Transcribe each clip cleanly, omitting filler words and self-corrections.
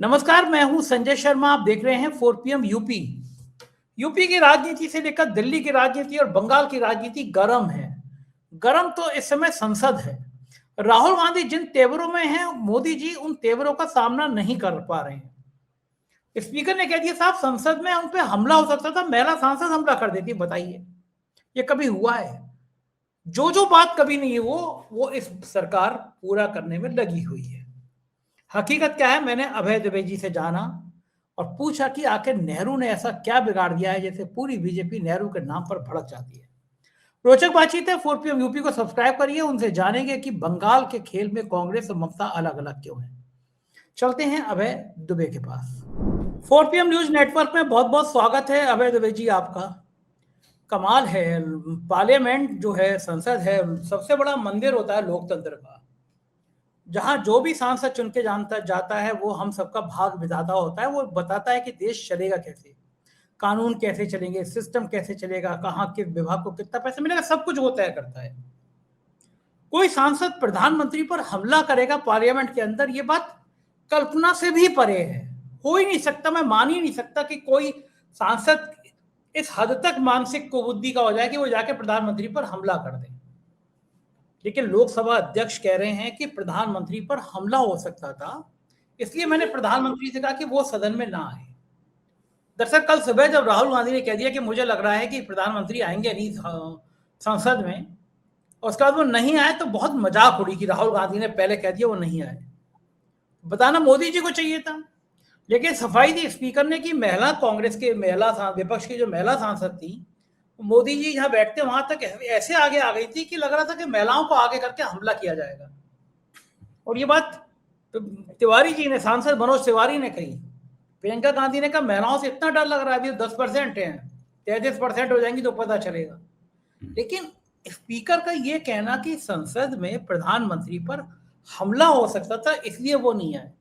नमस्कार, मैं हूं संजय शर्मा। आप देख रहे हैं 4 पीएम यूपी। यूपी की राजनीति से लेकर दिल्ली की राजनीति और बंगाल की राजनीति गर्म है। गर्म तो इस समय संसद है। राहुल गांधी जिन तेवरों में हैं, मोदी जी उन तेवरों का सामना नहीं कर पा रहे हैं। स्पीकर ने कह दिया, साहब संसद में उन पे हमला हो सकता था, महिला सांसद हमला कर देती। बताइए, ये कभी हुआ है? जो जो बात कभी नहीं है वो इस सरकार पूरा करने में लगी हुई है। हकीकत क्या है, मैंने अभय दुबे जी से जाना और पूछा कि आखिर नेहरू ने ऐसा क्या बिगाड़ दिया है जैसे पूरी बीजेपी नेहरू के नाम पर भड़क जाती है। रोचक बातचीत है। 4 पीएम यूपी को सब्सक्राइब करिए, उनसे जानेंगे कि बंगाल के खेल में कांग्रेस और ममता अलग अलग क्यों है। चलते हैं अभय दुबे के पास। 4 पीएम न्यूज नेटवर्क में बहुत बहुत स्वागत है अभय दुबे जी आपका। कमाल है, पार्लियामेंट जो है, संसद है, सबसे बड़ा मंदिर होता है लोकतंत्र का, जहां जो भी सांसद चुन के जानता जाता है वो हम सबका भाग विधाता होता है। वो बताता है कि देश चलेगा कैसे, कानून कैसे चलेंगे, सिस्टम कैसे चलेगा, कहाँ किस विभाग को कितना पैसा मिलेगा, सब कुछ वो तय करता है। कोई सांसद प्रधानमंत्री पर हमला करेगा पार्लियामेंट के अंदर, ये बात कल्पना से भी परे है। हो ही नहीं सकता, मैं मान ही नहीं सकता कि कोई सांसद इस हद तक मानसिक कुबुद्धि का हो जाए कि वो जाके प्रधानमंत्री पर हमला कर दे। लेकिन लोकसभा अध्यक्ष कह रहे हैं कि प्रधानमंत्री पर हमला हो सकता था, इसलिए मैंने प्रधानमंत्री से कहा कि वो सदन में ना आए। दरअसल कल सुबह जब राहुल गांधी ने कह दिया कि मुझे लग रहा है कि प्रधानमंत्री आएंगे नहीं संसद में, और उसके बाद वो नहीं आए, तो बहुत मजाक उड़ी कि राहुल गांधी ने पहले कह दिया वो नहीं आए। बताना मोदी जी को चाहिए था। लेकिन सफाई दी स्पीकर ने कि महिला कांग्रेस के विपक्ष की जो महिला सांसद थी, मोदी जी जहां बैठते वहां तक ऐसे आगे आ गई थी कि लग रहा था कि महिलाओं को आगे करके हमला किया जाएगा। और ये बात तिवारी जी ने, सांसद मनोज तिवारी ने कही। प्रियंका गांधी ने कहा महिलाओं से इतना डर लग रहा है, अभी 10% है, 33% हो जाएंगी तो पता चलेगा। लेकिन स्पीकर का ये कहना कि संसद में प्रधानमंत्री पर हमला हो सकता था इसलिए वो नहीं आए,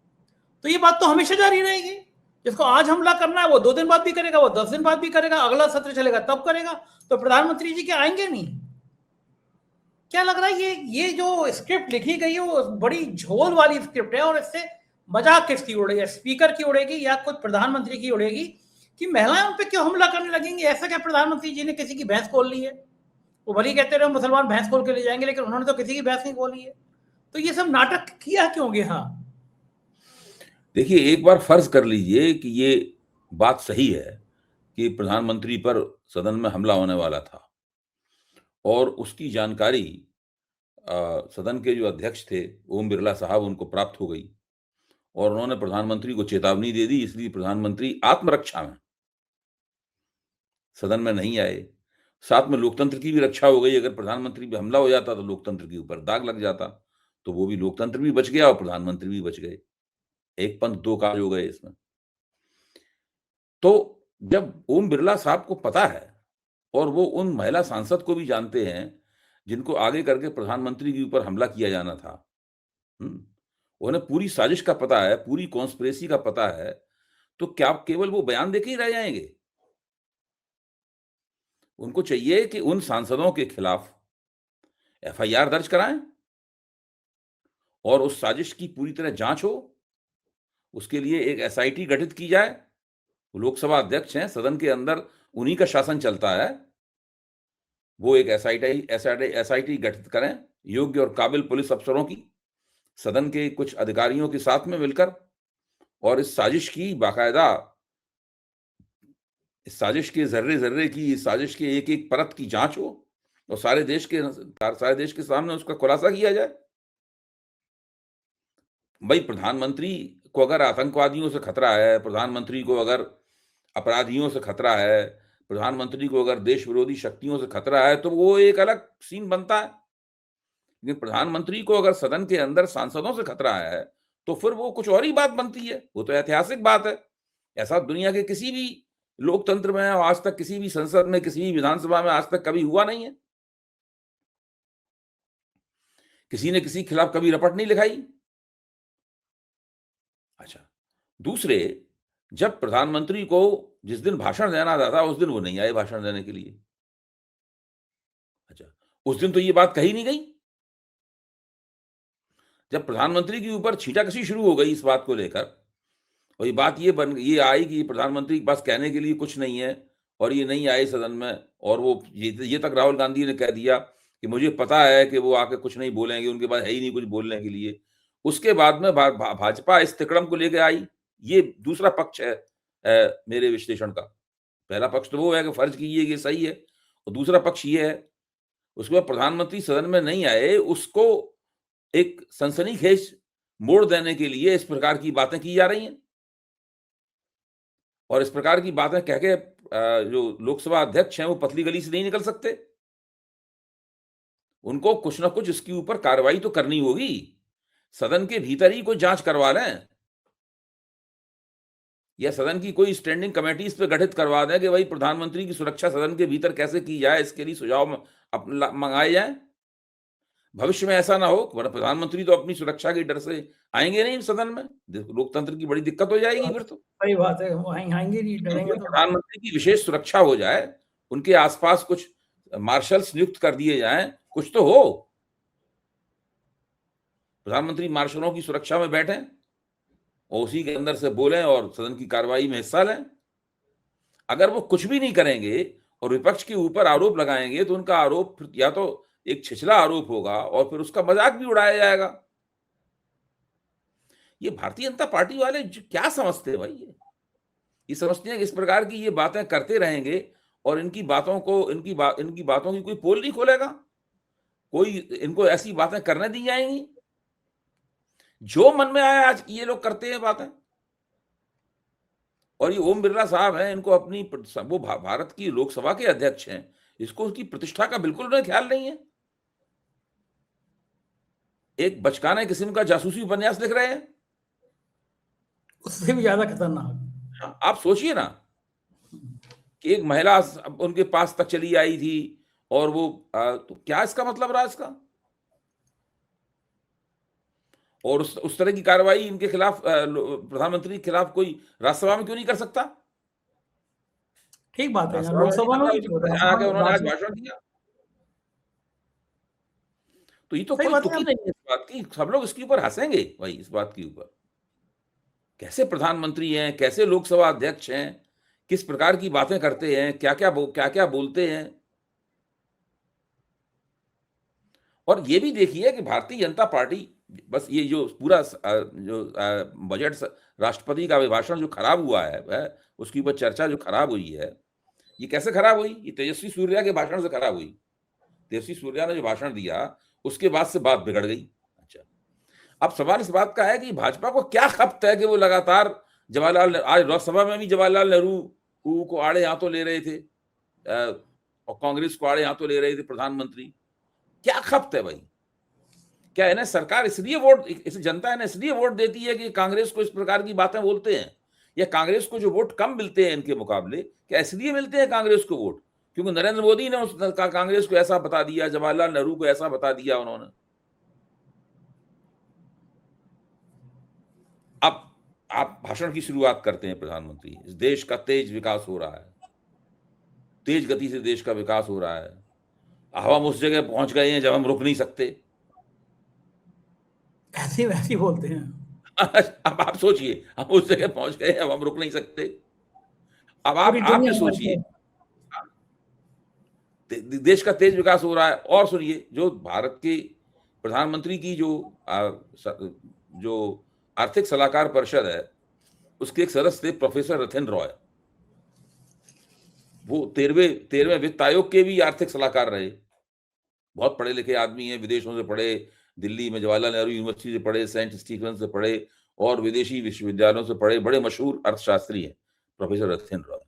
तो ये बात तो हमेशा जारी रहेगी। जिसको आज हमला करना है वो 2 दिन बाद भी करेगा, वो 10 दिन बाद भी करेगा, अगला सत्र चलेगा तब करेगा। तो प्रधानमंत्री जी क्या आएंगे नहीं? क्या लग रहा है ये जो स्क्रिप्ट लिखी गई है वो बड़ी झोल वाली स्क्रिप्ट है, और इससे मजाक किसकी उड़ेगी? स्पीकर की उड़ेगी या खुद प्रधानमंत्री की उड़ेगी कि महिलाएं उन पे क्यों हमला करने लगेंगी? ऐसा क्या प्रधानमंत्री जी ने किसी की भैंस खोल ली है? वो भले ही कहते रहे मुसलमान भैंस खोल के ले जाएंगे, लेकिन उन्होंने तो किसी की भैंस नहीं खोली है। तो ये सब नाटक किया क्यों गया? देखिए, एक बार फर्ज कर लीजिए कि ये बात सही है कि प्रधानमंत्री पर सदन में हमला होने वाला था और उसकी जानकारी सदन के जो अध्यक्ष थे ओम बिरला साहब, उनको प्राप्त हो गई और उन्होंने प्रधानमंत्री को चेतावनी दे दी। इसलिए प्रधानमंत्री आत्मरक्षा में सदन में नहीं आए। साथ में लोकतंत्र की भी रक्षा हो गई। अगर प्रधानमंत्री पे हमला हो जाता तो लोकतंत्र के ऊपर दाग लग जाता, तो वो भी, लोकतंत्र भी बच गया और प्रधानमंत्री भी बच गए। एक पंथ दो काज हो गए इसमें। तो जब ओम बिरला साहब को पता है और वो उन महिला सांसद को भी जानते हैं जिनको आगे करके प्रधानमंत्री के ऊपर हमला किया जाना था, उन्हें पूरी साजिश का पता है, पूरी कॉन्स्पिरेसी का पता है, तो क्या केवल वो बयान देके ही रह जाएंगे? उनको चाहिए कि उन सांसदों के खिलाफ एफआईआर दर्ज कराएं और उस साजिश की पूरी तरह जांच हो। उसके लिए एक एसआईटी गठित की जाए। वो लोकसभा अध्यक्ष हैं, सदन के अंदर उन्हीं का शासन चलता है। वो एक एसआईटी गठित करें, योग्य और काबिल पुलिस अफसरों की, सदन के कुछ अधिकारियों के साथ में मिलकर, और इस साजिश की बाकायदा, इस साजिश के जर्रे-जर्रे की, इस साजिश के एक-एक परत की जांच हो और सारे देश के सामने उसका खुलासा किया जाए। भाई, प्रधानमंत्री को अगर आतंकवादियों से खतरा है, प्रधानमंत्री को अगर अपराधियों से खतरा है, प्रधानमंत्री को अगर देश विरोधी शक्तियों से खतरा है, तो वो एक अलग सीन बनता है। लेकिन प्रधानमंत्री को अगर सदन के अंदर सांसदों से खतरा है, तो फिर वो कुछ और ही बात बनती है। वो तो ऐतिहासिक बात है। ऐसा दुनिया के किसी भी लोकतंत्र में आज तक, किसी भी संसद में, किसी भी विधानसभा में आज तक कभी हुआ नहीं है। किसी ने किसी के खिलाफ कभी रपट नहीं लिखाई। अच्छा, दूसरे, जब प्रधानमंत्री को जिस दिन भाषण देना था उस दिन वो नहीं आए भाषण देने के लिए। अच्छा, उस दिन तो ये बात कही नहीं गई। जब प्रधानमंत्री के ऊपर छींटाकशी शुरू हो गई इस बात को लेकर, और ये आई कि प्रधानमंत्री के पास कहने के लिए कुछ नहीं है और ये नहीं आए सदन में, और वो ये तक राहुल गांधी ने कह दिया कि मुझे पता है कि वो आके कुछ नहीं बोलेंगे, उनके पास है ही नहीं कुछ बोलने के लिए। उसके बाद में भाजपा इस तिकड़म को लेके आई। ये दूसरा पक्ष है मेरे विश्लेषण का। पहला पक्ष तो वो है कि फर्ज कीजिए ये सही है, और दूसरा पक्ष ये है, उसके बाद प्रधानमंत्री सदन में नहीं आए, उसको एक सनसनीखेज मोड़ देने के लिए इस प्रकार की बातें की जा रही हैं। और इस प्रकार की बातें कह के जो लोकसभा अध्यक्ष हैं वो पतली गली से नहीं निकल सकते। उनको कुछ ना कुछ इसके ऊपर कार्रवाई तो करनी होगी। सदन के भीतर ही कोई जांच करवा लें, या सदन की कोई स्टैंडिंग कमेटी इस पे गठित करवा दें कि भाई प्रधानमंत्री की सुरक्षा सदन के भीतर कैसे की जाए, इसके लिए सुझाव मंगाए जाएं। भविष्य में ऐसा ना हो, वरना प्रधानमंत्री तो अपनी सुरक्षा के डर से आएंगे नहीं सदन में, लोकतंत्र की बड़ी दिक्कत हो जाएगी फिर तो। सही बात है, वो आएंगे नहीं, डरेंगे तो। प्रधानमंत्री की विशेष सुरक्षा हो जाए, उनके आसपास कुछ मार्शल्स नियुक्त कर दिए जाएं, कुछ तो हो। प्रधानमंत्री मार्शलों की सुरक्षा में बैठें और उसी के अंदर से बोलें और सदन की कार्रवाई में हिस्सा लें। अगर वो कुछ भी नहीं करेंगे और विपक्ष के ऊपर आरोप लगाएंगे, तो उनका आरोप या तो एक छिछला आरोप होगा और फिर उसका मजाक भी उड़ाया जाएगा। ये भारतीय जनता पार्टी वाले क्या समझते हैं भाई? ये समझते हैं कि इस प्रकार की ये बातें करते रहेंगे और इनकी बातों की कोई पोल नहीं खोलेगा, कोई इनको ऐसी बातें करने दी जाएंगी। जो मन में आया आज ये लोग करते हैं बातें। और ये ओम बिरला साहब हैं, इनको अपनी वो भारत की लोकसभा के अध्यक्ष हैं, इसको उसकी प्रतिष्ठा का बिल्कुल उन्हें ख्याल नहीं है। एक बचकाने किस्म का जासूसी उपन्यास लिख रहे हैं, उससे भी ज्यादा खतरनाक। आप सोचिए ना कि एक महिला उनके पास तक चली आई थी और वो तो क्या इसका मतलब रहा इसका? और उस तरह की कार्रवाई इनके खिलाफ प्रधानमंत्री के खिलाफ कोई राज्यसभा में क्यों नहीं कर सकता? ठीक बात है, लोकसभा में उन्होंने आज भाषण दिया, तो ये तो कोई तुकी नहीं है इस बात की। सब लोग इसके ऊपर हंसेंगे भाई, इस बात के ऊपर। कैसे प्रधानमंत्री हैं, कैसे लोकसभा अध्यक्ष हैं, किस प्रकार की बातें करते हैं, क्या क्या बोलते हैं। और ये भी देखिए कि भारतीय जनता पार्टी, बस ये जो पूरा जो बजट राष्ट्रपति का अभिभाषण जो खराब हुआ है, उसके ऊपर चर्चा जो खराब हुई है, ये कैसे खराब हुई? ये तेजस्वी सूर्या के भाषण से खराब हुई। तेजस्वी सूर्या ने जो भाषण दिया उसके बाद से बात बिगड़ गई। अच्छा, अब सवाल इस बात का है कि भाजपा को क्या खपत है कि वो लगातार आज लोकसभा में भी जवाहरलाल नेहरू को आड़े हाथों ले रहे थे और कांग्रेस को आड़े हाथों ले रहे थे प्रधानमंत्री। क्या खपत है भाई? क्या इन्हें सरकार इसलिए जनता इन्हें इसलिए वोट देती है कि कांग्रेस को इस प्रकार की बातें बोलते हैं, या कांग्रेस को जो वोट कम मिलते हैं इनके मुकाबले, क्या इसलिए मिलते हैं कांग्रेस को वोट क्योंकि नरेंद्र मोदी ने कांग्रेस को ऐसा बता दिया, जवाहरलाल नेहरू को ऐसा बता दिया उन्होंने? अब आप भाषण की शुरुआत करते हैं प्रधानमंत्री, इस देश का तेज विकास हो रहा है, तेज गति से देश का विकास हो रहा है, अब हम उस जगह पहुंच गए हैं जब हम रुक नहीं सकते। ऐसे वैसे बोलते हैं। अब आप सोचिए, हम उस जगह पहुंच गए, अब हम रुक नहीं सकते। अब आप ये सोचिए, देश का तेज विकास हो रहा है। और सुनिए, जो भारत के प्रधानमंत्री की जो आर्थिक सलाहकार परिषद है, उसके एक सदस्य थे प्रोफेसर रतन रॉय। वो 13वें वित्त आयोग के भी आर्थिक सलाहकार रहे। बहुत पढ़े लिखे आदमी हैं, विदेशों से पढ़े, दिल्ली में जवाहरलाल नेहरू यूनिवर्सिटी से पढ़े, सेंट स्टीफन से पढ़े और विदेशी विश्वविद्यालयों से पढ़े, बड़े मशहूर अर्थशास्त्री हैं प्रोफेसर रतन रॉय।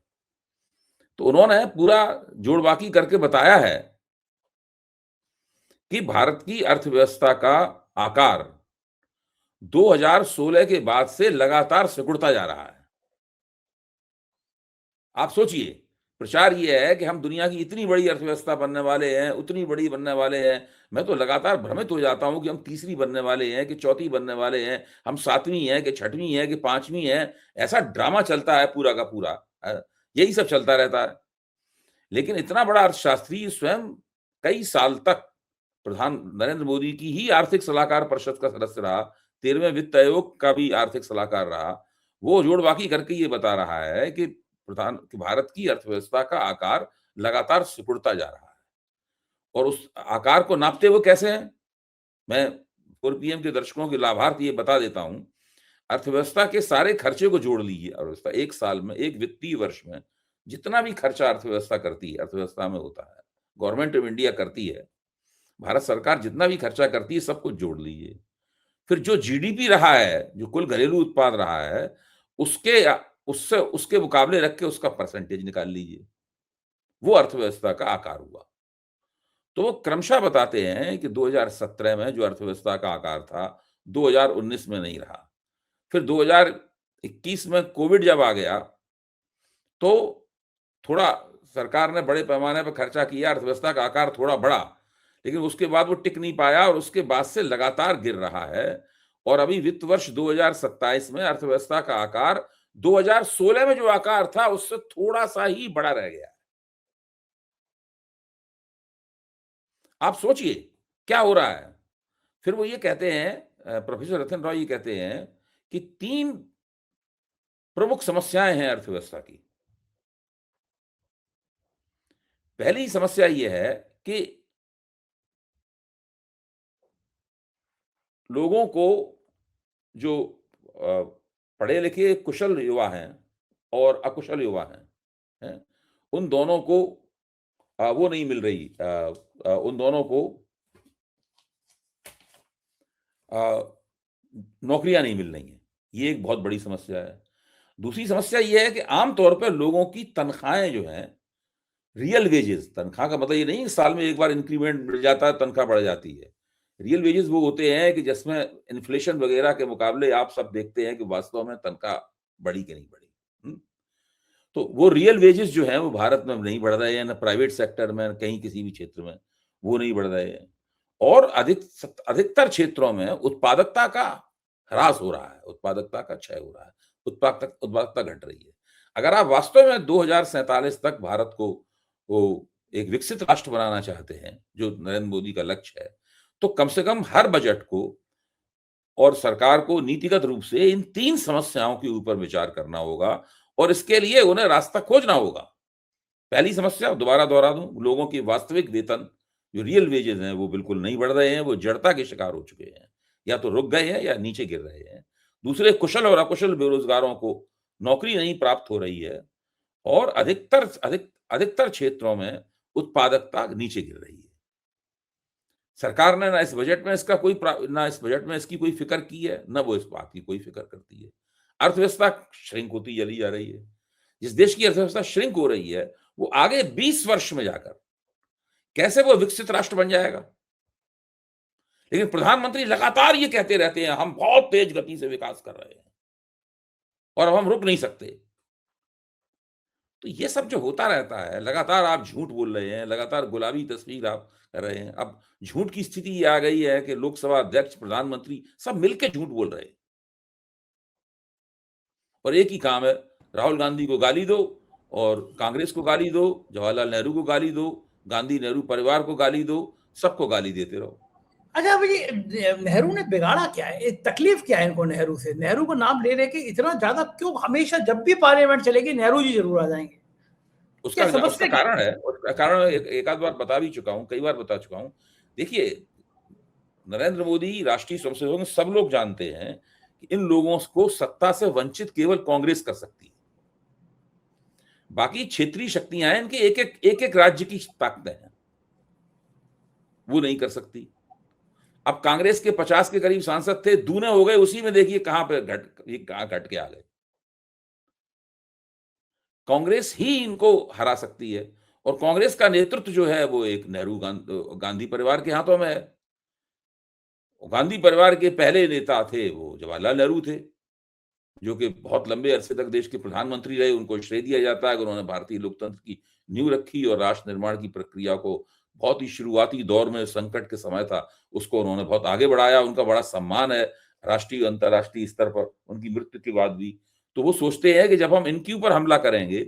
तो उन्होंने पूरा जोड़बाकी करके बताया है कि भारत की अर्थव्यवस्था का आकार 2016 के बाद से लगातार सिकुड़ता जा रहा है। आप सोचिए, प्रचार ये है कि हम दुनिया की इतनी बड़ी अर्थव्यवस्था बनने वाले हैं, उतनी बड़ी बनने वाले हैं। मैं तो लगातार भ्रमित हो जाता हूं कि हम तीसरी बनने वाले हैं कि चौथी बनने वाले हैं, हम सातवीं हैं कि छठवीं हैं कि पांचवीं हैं। ऐसा ड्रामा चलता है पूरा का पूरा, यही सब चलता रहता है। लेकिन इतना बड़ा अर्थशास्त्री स्वयं कई साल तक नरेंद्र मोदी की ही आर्थिक सलाहकार परिषद का सदस्य रहा, 13वें वित्त आयोग का भी आर्थिक सलाहकार रहा, वो जोड़ बाकी करके ये बता रहा है कि भारत की अर्थव्यवस्था का आकार लगातार सिकुड़ता जा रहा है। और उस आकार को नापते हुए कैसे हैं? मैं 4PM के दर्शकों के लाभार्थ ये बता देता हूँ। अर्थव्यवस्था के सारे खर्चे को जोड़ लीजिए। अर्थव्यवस्था 1 साल में, 1 वित्तीय वर्ष में जितना भी खर्चा अर्थव्यवस्था करती है, अर्थव्यवस्था में होता है, गवर्नमेंट ऑफ इंडिया करती है, भारत सरकार जितना भी खर्चा करती है, सब कुछ जोड़ लीजिए। फिर जो जीडीपी रहा है, जो कुल घरेलू उत्पाद रहा है, उससे उसके मुकाबले रख के उसका परसेंटेज निकाल लीजिए। वो अर्थव्यवस्था का आकार हुआ। तो वो क्रमशः बताते हैं कि 2017 में जो अर्थव्यवस्था का आकार था, 2019 में नहीं रहा। फिर 2021 में कोविड जब आ गया, तो थोड़ा सरकार ने बड़े पैमाने पर खर्चा किया, अर्थव्यवस्था का आकार थोड़ा बढ़ा, लेकिन उसके बाद वो टिक नहीं पाया और उसके बाद से लगातार गिर रहा है। और अभी वित्त वर्ष 2027 में अर्थव्यवस्था का आकार 2016 में जो आकार था, उससे थोड़ा-सा ही बड़ा रह गया। आप सोचिए, क्या हो रहा है? फिर वो ये कहते हैं प्रोफेसर रतन रॉय ये कहते हैं कि 3 प्रमुख समस्याएँ हैं अर्थव्यवस्था की। पहली समस्या ये है कि लोगों को जो पढ़े-लिखे कुशल युवा हैं और अकुशल युवा हैं? उन दोनों को वो नहीं मिल रही उन दोनों को नौकरियाँ नहीं मिल रही हैं। ये एक बहुत बड़ी समस्या है। दूसरी समस्या ये है कि आम तौर पे लोगों की तनख्वाहें जो हैं, रियल वेजेज़ तनख्वाह का मतलब ये नहीं कि साल में एक बार इंक्रीमेंट मिल जाता है, तनख्वाह बढ़ जाती है। रियल वेजेज़ वो होते हैं कि जिसमें इन्फ्लेशन वगैरह के मुकाबले आप सब देखते हैं कि वास्तव में तनख्वाह बढ़ी कि नहीं बढ़ी। हुँ? तो वो रियल वेजेस जो हैं वो भारत में नहीं बढ़ रहे हैं, ना प्राइवेट सेक्टर में, कहीं किसी भी क्षेत्र में, वो नहीं बढ़ रहे हैं। और अधिकतर क्षेत्रों में उत्पादकता का ह्रास हो रहा है, उत्पादकता का क्षय हो रहा है, उत्पादकता घट रही है। अगर आप वास्तव में 2047 तक भारत को वो एक विकसित राष्ट्र बनाना चाहते हैं, जो नरेंद्र मोदी का लक्ष्य है, तो कम से कम हर बजट को और सरकार को नीतिगत रूप से इन 3 समस्याओं के ऊपर विचार करना होगा और इसके लिए उन्हें रास्ता खोजना होगा। पहली समस्या दोबारा दोहरा दूँ, लोगों की वास्तविक वेतन जो रियल वेजेज़ हैं, वो बिल्कुल नहीं बढ़ रहे हैं, वो जड़ता के शिकार हो चुके हैं। या तो रुक गए हैं या नीचे गिर रहे हैं। दूसरे कुशल और अकुशल बेरोज़गारों को नौकरी नहीं प्राप्त हो रही है और अधिकतर क्षेत्रों में उत्पादकता नीचे गिर रही है। सरकार ने ना इस बजट में इसकी कोई फ़िक्र की है, ना वो इस बात की कोई फ़िक्र करती है। अर्थव्यवस्था श्रिंक होती चली जा रही है। जिस देश की अर्थव्यवस्था श्रिंक हो रही है, वो आगे 20 वर्ष में जाकर कैसे वो विकसित राष्ट्र बन जाएगा? लेकिन प्रधानमंत्री लगातार ये कहते रहते हैं, हम बहुत तेज गति से विकास कर रहे हैं और अब हम रुक नहीं सकते। तो ये सब जो होता रहता है, लगातार आप झूठ बोल रहे हैं, लगातार गुलाबी तस्वीर आप कर रहे हैं। अब झूठ की स्थिति ये आ गई है कि लोकसभा अध्यक्ष, प्रधानमंत्री सब मिलके झूठ बोल रहे हैं। और एक ही काम है, राहुल गांधी को गाली दो और कांग्रेस को गाली दो, जवाहरलाल नेहरू को गाली दो, गांधी नेहरू परिवार को गाली दो, सबको गाली देते रहो। अच्छा भाई, नेहरू ने बिगाड़ा क्या है? तकलीफ क्या है इनको नेहरू से? नेहरू को नाम ले लेके इतना ज्यादा क्यों? हमेशा जब भी पार्लियामेंट चलेगी नेहरू जी जरूर आ जाएंगे। उसका कारण है, उसका कारण एक आध बार बता भी चुका हूं, कई बार बता चुका हूं। देखिए, नरेंद्र मोदी राष्ट्रीय स्वयंसेवक सब लोग जानते हैं कि इन लोगों को सत्ता से वंचित केवल कांग्रेस कर सकती है। बाकी क्षेत्रीय शक्तियां हैं, इनके एक-एक राज्य की ताकतें हैं, वो नहीं कर सकती। अब कांग्रेस के 50 के करीब सांसद थे, दूने हो गए, उसी में देखिए कहां घट के आ गए। कांग्रेस ही इनको हरा सकती है और कांग्रेस का नेतृत्व जो है वो एक गांधी परिवार के हाथों में है। गांधी परिवार के पहले नेता थे वो जवाहरलाल नेहरू थे, जो कि बहुत लंबे अरसे तक देश के प्रधानमंत्री रहे। उनको श्रेय दिया जाता है कि उन्होंने भारतीय लोकतंत्र की नींव रखी और राष्ट्र निर्माण की प्रक्रिया को बहुत ही शुरुआती दौर में संकट के समय था, उसको उन्होंने बहुत आगे बढ़ाया। उनका बड़ा सम्मान है राष्ट्रीय अंतर्राष्ट्रीय स्तर पर उनकी मृत्यु के बाद भी। तो वो सोचते हैं कि जब हम इनके ऊपर हमला करेंगे,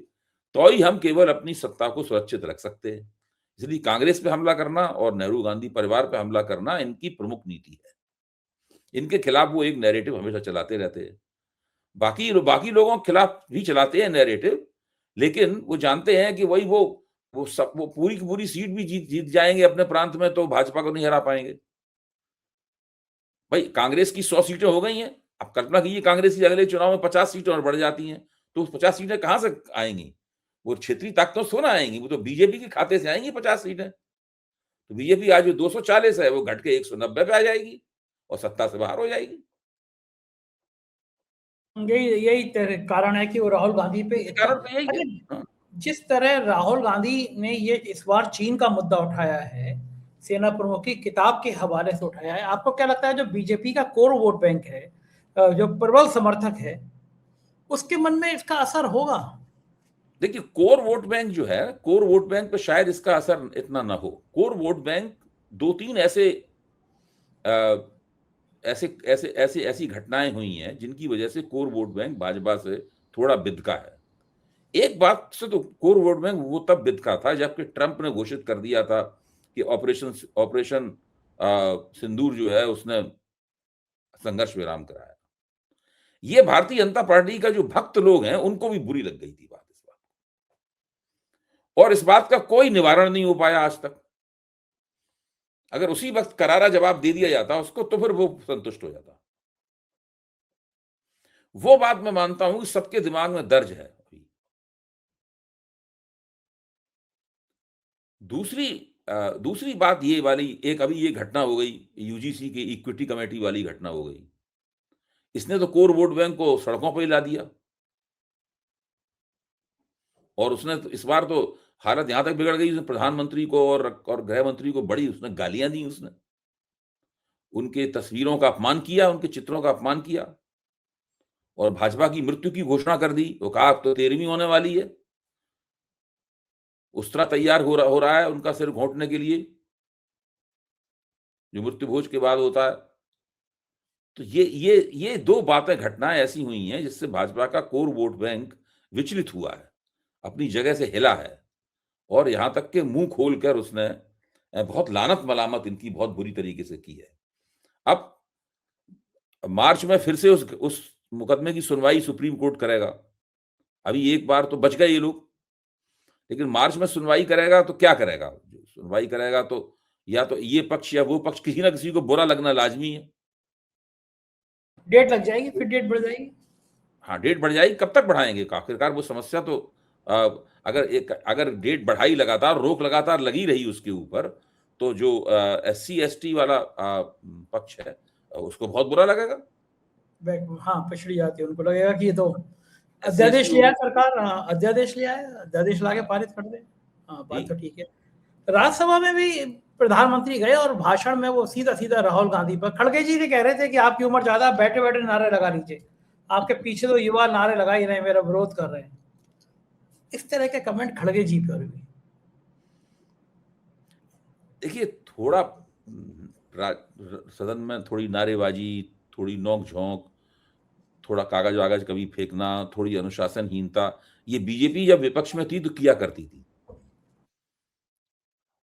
तो ही हम केवल अपनी सत्ता को सुरक्षित रख सकते हैं। इसलिए कांग्रेस पे हमला करना और नेहरू गांधी परिवार पे हमला करना इनकी प्रमुख नीति है। इनके खिलाफ वो एक नैरेटिव हमेशा चलाते रहते हैं। बाकी बाकी लोगों के खिलाफ भी चलाते हैं नैरेटिव, लेकिन वो जानते हैं कि वही वो पूरी की पूरी सीट भी जीत जाएंगे अपने प्रांत में तो भाजपा को नहीं हरा पाएंगे। भाई कांग्रेस की 100 सीटें हो गई हैं, अब कल्पना कीजिए कांग्रेस की अगले चुनाव में 50 सीटें और बढ़ जाती हैं, तो 50 सीटें कहां से आएंगी? वो क्षेत्रीय ताकतों से ना आएंगी, वो तो बीजेपी के खाते से आएंगी 50 सीटें। तो बीजेपी आज जो 240 है वो घट के 190 पे आ जाएगी और सत्ता से बाहर हो जाएगी। यही यही कारण है कि वो राहुल गांधी पे इतना, कारण तो यही है। अरे हाँ। जिस तरह राहुल गांधी ने ये इस बार चीन का मुद्दा उठाया है, सेना प्रमुख की किताब के हवाले से उठाया है, आपको क्या लगता है जो बीजेपी का कोर वोट बैंक है, जो प्रबल समर्थक है, उसके मन में इसका असर होगा? देखिए कोर वोट बैंक जो है, कोर वोट बैंक पे शायद इसका असर इतना ना हो। कोर वोट बैंक 2-3 ऐसी घटनाएं हुई हैं जिनकी वजह से कोर वोट बैंक भाजपा से थोड़ा बिदका है। एक बात से तो कोर वोट बैंक वो तब बिदका था जबकि ट्रंप ने घोषित कर दिया था कि ऑपरेशन सिंदूर जो है उसने संघर्ष विराम कराया। ये भारतीय जनता पार्टी का जो भक्त लोग हैं उनको भी बुरी लग गई थी बात, इस बात, और इस बात का कोई निवारण नहीं हो पाया आज तक। अगर उसी वक्त करारा जवाब दे दिया जाता उसको तो फिर वो संतुष्ट हो जाता। वो बात मैं मानता हूं कि सबके दिमाग में दर्ज है। दूसरी बात ये वाली, एक अभी ये घटना हो गई, यूजीसी की इक्विटी कमेटी वाली घटना हो गई। इसने तो कोर वोट बैंक को सड़कों पर हिला दिया, और उसने तो इस बार तो हालत यहां तक बिगड़ गई, उसने प्रधानमंत्री को और गृह मंत्री को बड़ी उसने गालियां दी, उसने उनके तस्वीरों का अपमान किया, उनके चित्रों का अपमान किया, और भाजपा की मृत्यु की घोषणा कर दी। वो कहा अब तो 13वीं होने वाली है। उस तरह तैयार हो रहा है उनका सिर घोंटने के लिए, जो मृत्यु भोज के बाद होता है। तो ये दो बातें, घटनाएं ऐसी हुई हैं जिससे भाजपा का कोर वोट बैंक विचलित हुआ है, अपनी जगह से हिला है, और यहां तक के मुंह खोलकर उसने बहुत लानत मलामत इनकी बहुत बुरी तरीके से की है। अब मार्च में फिर से उस मुकदमे की सुनवाई सुप्रीम कोर्ट करेगा। अभी एक बार तो बच गए ये लोग, लेकिन मार्च में सुनवाई करेगा तो क्या करेगा? सुनवाई करेगा तो या तो ये पक्ष या वो पक्ष, किसी ना किसी को बुरा लगना लाजमी है। डेट लग जाएगी, फिर डेट बढ़ जाएगी। हाँ, डेट बढ़ जाएगी। कब तक बढ़ाएंगे? आखिरकार वो समस्या तो अगर डेट बढ़ाई लगातार, रोक लगातार लगी रही उसके ऊपर, तो जो SC ST वाला पक्ष है उसको बहुत बुरा लगेगा। हाँ, पिछड़ी जाती है, उनको लगेगा कि ये तो SC अध्यादेश ST लिया है सरकार, अध्यादेश लिया है, अध्यादेश लाके पारित कर दे। हाँ, बात तो ठीक है। राज्यसभा में भी प्रधानमंत्री गए और भाषण में वो सीधा सीधा राहुल गांधी पर, खड़गे जी ने कह रहे थे कि आपकी उम्र ज्यादा, बैठे बैठे नारे लगा लीजिए, आपके पीछे तो युवा नारे लगा ही रहे, मेरा विरोध कर रहे हैं। इस तरह के कमेंट खड़गे जी पर भी। देखिए थोड़ा सदन में थोड़ी नारेबाजी, थोड़ी नोक झोंक, थोड़ा कागज वागज कभी फेंकना, थोड़ी अनुशासनहीनता, ये बीजेपी जब विपक्ष में थी तो किया करती थी।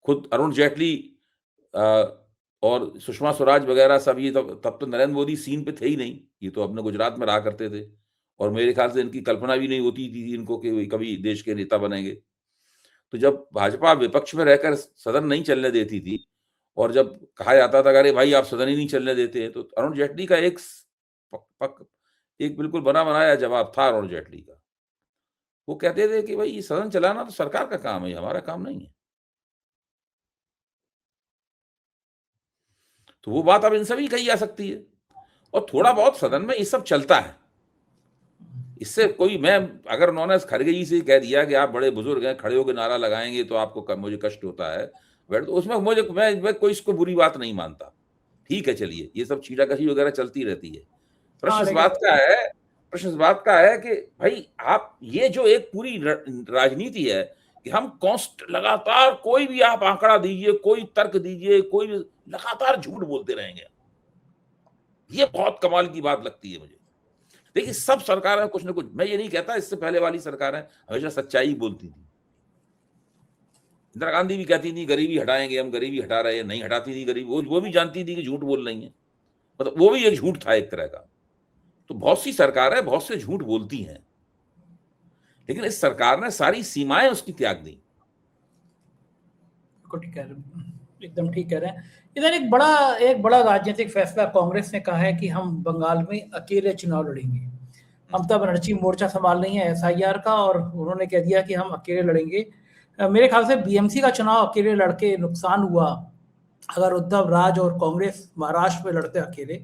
खुद अरुण जेटली और सुषमा स्वराज वगैरह सब, ये तब तो नरेंद्र मोदी सीन पे थे ही नहीं, ये तो अपने गुजरात में रहा करते थे, और मेरे ख्याल से इनकी कल्पना भी नहीं होती थी इनको कि कभी देश के नेता बनेंगे। तो जब भाजपा विपक्ष में रहकर सदन नहीं चलने देती थी, और जब कहा जाता था अरे भाई आप सदन ही नहीं चलने देते, तो अरुण जेटली का एक बिल्कुल बना बनाया जवाब था अरुण जेटली का। वो कहते थे कि भाई ये सदन चलाना तो सरकार का काम है, हमारा काम नहीं है। तो वो बात अब इनसे भी कही जा सकती है, और थोड़ा बहुत सदन में ये सब चलता है। इससे कोई, मैं अगर उन्होंने खड़गे जी से कह दिया कि आप बड़े बुजुर्ग हैं, खड़े होकर नारा लगाएंगे तो आपको मुझे कष्ट होता है, तो उसमें मैं कोई इसको बुरी बात नहीं मानता। ठीक है, चलिए, ये सब छीटाकशी वगैरह चलती रहती है। प्रश्न इस बात का है कि भाई आप ये जो एक पूरी राजनीति है कि हम लगातार, कोई भी आप आंकड़ा दीजिए, कोई तर्क दीजिए, कोई भी लगातार झूठ बोलते रहेंगे, ये बहुत कमाल की बात लगती है मुझे। देखिए सब सरकारें कुछ ना कुछ, मैं ये नहीं कहता इससे पहले वाली सरकारें हमेशा सच्चाई बोलती थी। इंदिरा गांधी भी कहती थी गरीबी हटाएंगे, हम गरीबी हटा रहे हैं, नहीं हटाती थी गरीबी, वो भी जानती थी कि झूठ बोल रही है, मतलब वो भी एक झूठ था एक तरह का। तो बहुत सी सरकारें बहुत से झूठ बोलती हैं, लेकिन इस सरकार ने सारी सीमाएं उसकी त्याग दी। बिल्कुल ठीक कह रहे हैं, एकदम ठीक कह रहे हैं। इधर एक बड़ा राजनीतिक फैसला कांग्रेस ने कहा है कि हम बंगाल में अकेले चुनाव लड़ेंगे। ममता बनर्जी मोर्चा संभाल रही है एसआईआर का, और उन्होंने कह दिया कि हम अकेले लड़ेंगे। मेरे ख्याल से बीएमसी का चुनाव अकेले लड़के नुकसान हुआ। अगर उद्धव राज और कांग्रेस महाराष्ट्र में लड़ते अकेले,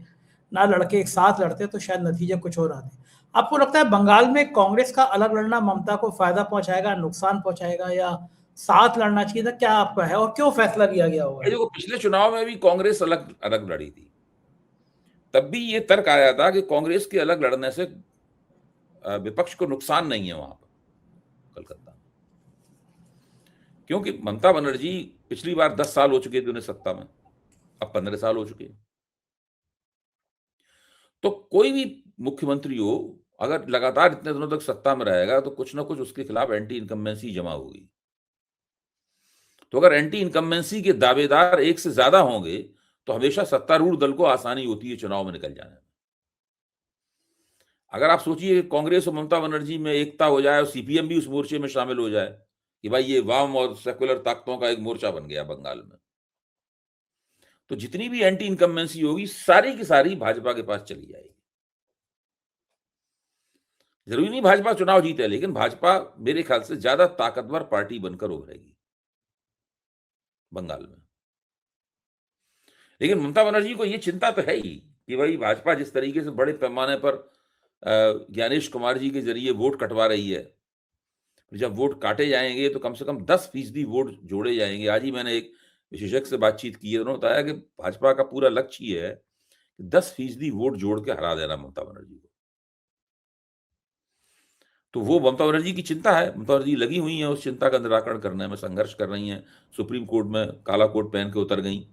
ना लड़के एक साथ लड़ते, तो शायद नतीजे कुछ और आते। आपको लगता है बंगाल में कांग्रेस का अलग लड़ना ममता को फायदा पहुंचाएगा, नुकसान पहुंचाएगा, या साथ लड़ना चाहिए था? क्या आपका है और क्यों फैसला लिया गया होगा? देखो, पिछले चुनाव में भी कांग्रेस अलग अलग लड़ी थी, तब भी ये तर्क आया था कि कांग्रेस के अलग लड़ने से विपक्ष को नुकसान नहीं है वहां पर कलकत्ता, क्योंकि ममता बनर्जी पिछली बार 10 साल हो चुके थे उन्हें सत्ता में, अब 15 साल हो चुके हैं। तो कोई भी मुख्यमंत्री हो, अगर लगातार इतने दिनों तक सत्ता में रहेगा तो कुछ ना कुछ उसके खिलाफ एंटी इनकम्बेंसी जमा होगी। तो अगर एंटी इनकम्बेंसी के दावेदार एक से ज्यादा होंगे तो हमेशा सत्तारूढ़ दल को आसानी होती है चुनाव में निकल जाने में। अगर आप सोचिए कि कांग्रेस और ममता बनर्जी में एकता हो जाए और सीपीएम भी उस मोर्चे में शामिल हो जाए कि भाई ये वाम और सेकुलर ताकतों का एक मोर्चा बन गया बंगाल में, तो जितनी भी एंटी इनकम्बेंसी होगी सारी की सारी भाजपा के पास चली जाएगी। जरूरी नहीं भाजपा चुनाव जीते, लेकिन भाजपा मेरे ख्याल से ज्यादा ताकतवर पार्टी बनकर उभरेगी बंगाल में। लेकिन ममता बनर्जी को यह चिंता तो है ही कि भाई भाजपा जिस तरीके से बड़े पैमाने पर ज्ञानेश कुमार जी के जरिए वोट कटवा रही है, जब वोट काटे जाएंगे तो कम से कम 10% वोट जोड़े जाएंगे। आज ही मैंने एक विशेषज्ञ से बातचीत की है, उन्होंने बताया कि भाजपा का पूरा लक्ष्य ये है कि 10% वोट जोड़ के हरा देना ममता बनर्जी को। तो वो ममता बनर्जी की चिंता है, ममता बनर्जी लगी हुई है उस चिंता का निराकरण करने में, संघर्ष कर रही हैं, सुप्रीम कोर्ट में काला कोट पहन के उतर गई।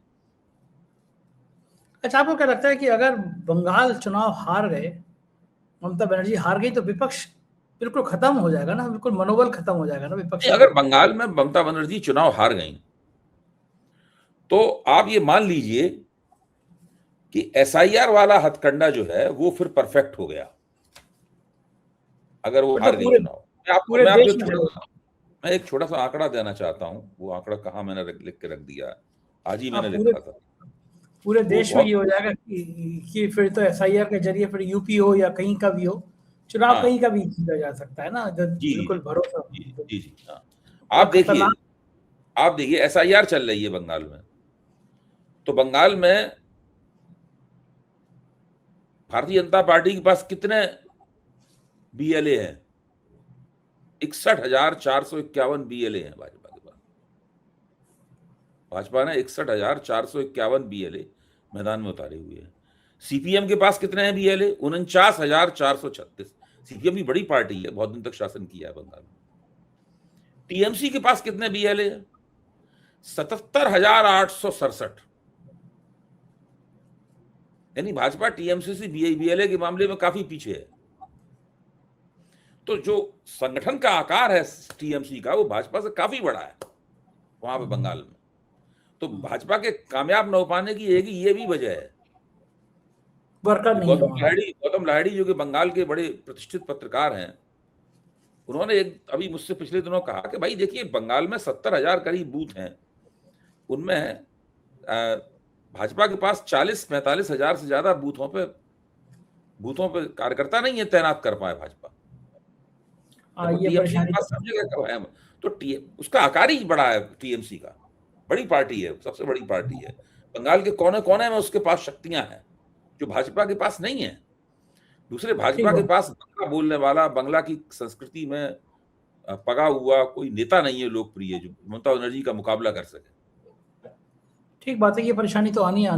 अच्छा, आपको क्या लगता है कि अगर बंगाल चुनाव हार गए, ममता बनर्जी हार गई, तो विपक्ष बिल्कुल खत्म हो जाएगा ना? बिल्कुल मनोबल खत्म हो जाएगा ना विपक्ष? अगर बंगाल में ममता बनर्जी चुनाव हार गई तो आप ये मान लीजिए कि एसआईआर वाला हथकंडा जो है वो फिर परफेक्ट हो गया। अगर वो हार गई चुनाव, मैं एक छोटा सा आंकड़ा देना चाहता हूं। वो आंकड़ा कहाँ मैंने लिख के रख दिया, आज ही मैंने लिखा था। पूरे देश में ये हो जाएगा कि फिर तो एसआईआर के जरिए फिर यूपी हो या कहीं का भी हो, चुनाव कहीं का भी जीता जा सकता है ना? बिल्कुल भरोसा। जी जी हाँ। आप देखिए एसआईआर चल रही है बंगाल में, तो बंगाल में भारतीय जनता पार्टी के पास कितने बीएलए हैं? 61,451 बीएलए हैं भाजपा के पास। भाजपा ने 61,451 बीएलए मैदान में उतारे हुए हैं। सीपीएम के पास कितने हैं बीएलए? 49,436। सीपीएम भी बड़ी पार्टी है, बहुत दिन तक शासन किया है बंगाल में। टीएमसी के पास कितने बीएलए हैं? 77,867। यानी भाजपा टीएमसी से बीएलए के मामले में काफी पीछे है। तो जो संगठन का आकार है टीएमसी का, वो भाजपा से काफी बड़ा है वहां पे बंगाल में। तो भाजपा के कामयाब न हो पाने की ये भी वजह है। गौतम लाहिड़ी जो कि बंगाल के बड़े प्रतिष्ठित पत्रकार हैं, उन्होंने अभी मुझसे पिछले दिनों कहा कि भाई देखिए बंगाल में 70,000 करीब बूथ हैं, उनमें भाजपा के पास 40-45 हजार से ज्यादा बूथों पे कार्यकर्ता नहीं है तैनात कर पाए भाजपा। तो उसका आकार ही बड़ा है, टीएमसी का बड़ी पार्टी है, सबसे बड़ी पार्टी है। बंगाल के कोने कोने में उसके पास शक्तियां हैं जो भाजपा के पास नहीं है। दूसरे, भाजपा के पास बंगला बोलने वाला, बंगला की संस्कृति में पगा हुआ कोई नेता नहीं है लोकप्रिय जो ममता बनर्जी का मुकाबला कर सके। ठीक बात है, ये परेशानी तो आनी है।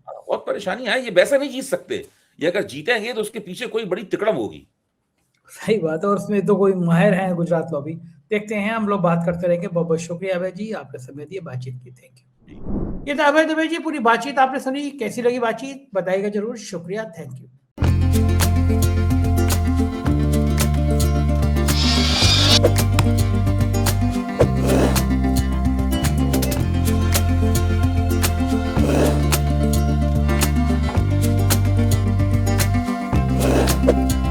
बहुत परेशानी है, ये वैसे नहीं जीत सकते। ये अगर जीतेंगे तो उसके पीछे कोई बड़ी तिकड़म होगी। सही बात है, और उसमें तो कोई माहिर है गुजरात लॉबी। देखते हैं, हम लोग बात करते रहेंगे। बहुत बहुत शुक्रिया अभय जी, आपने समय दिया, बातचीत की। Thank you. ये था अभय दुबे जी। पूरी बातचीत आपने सुनी, कैसी लगी बातचीत बताइएगा जरूर। शुक्रिया, थैंक यू। धन्यवाद।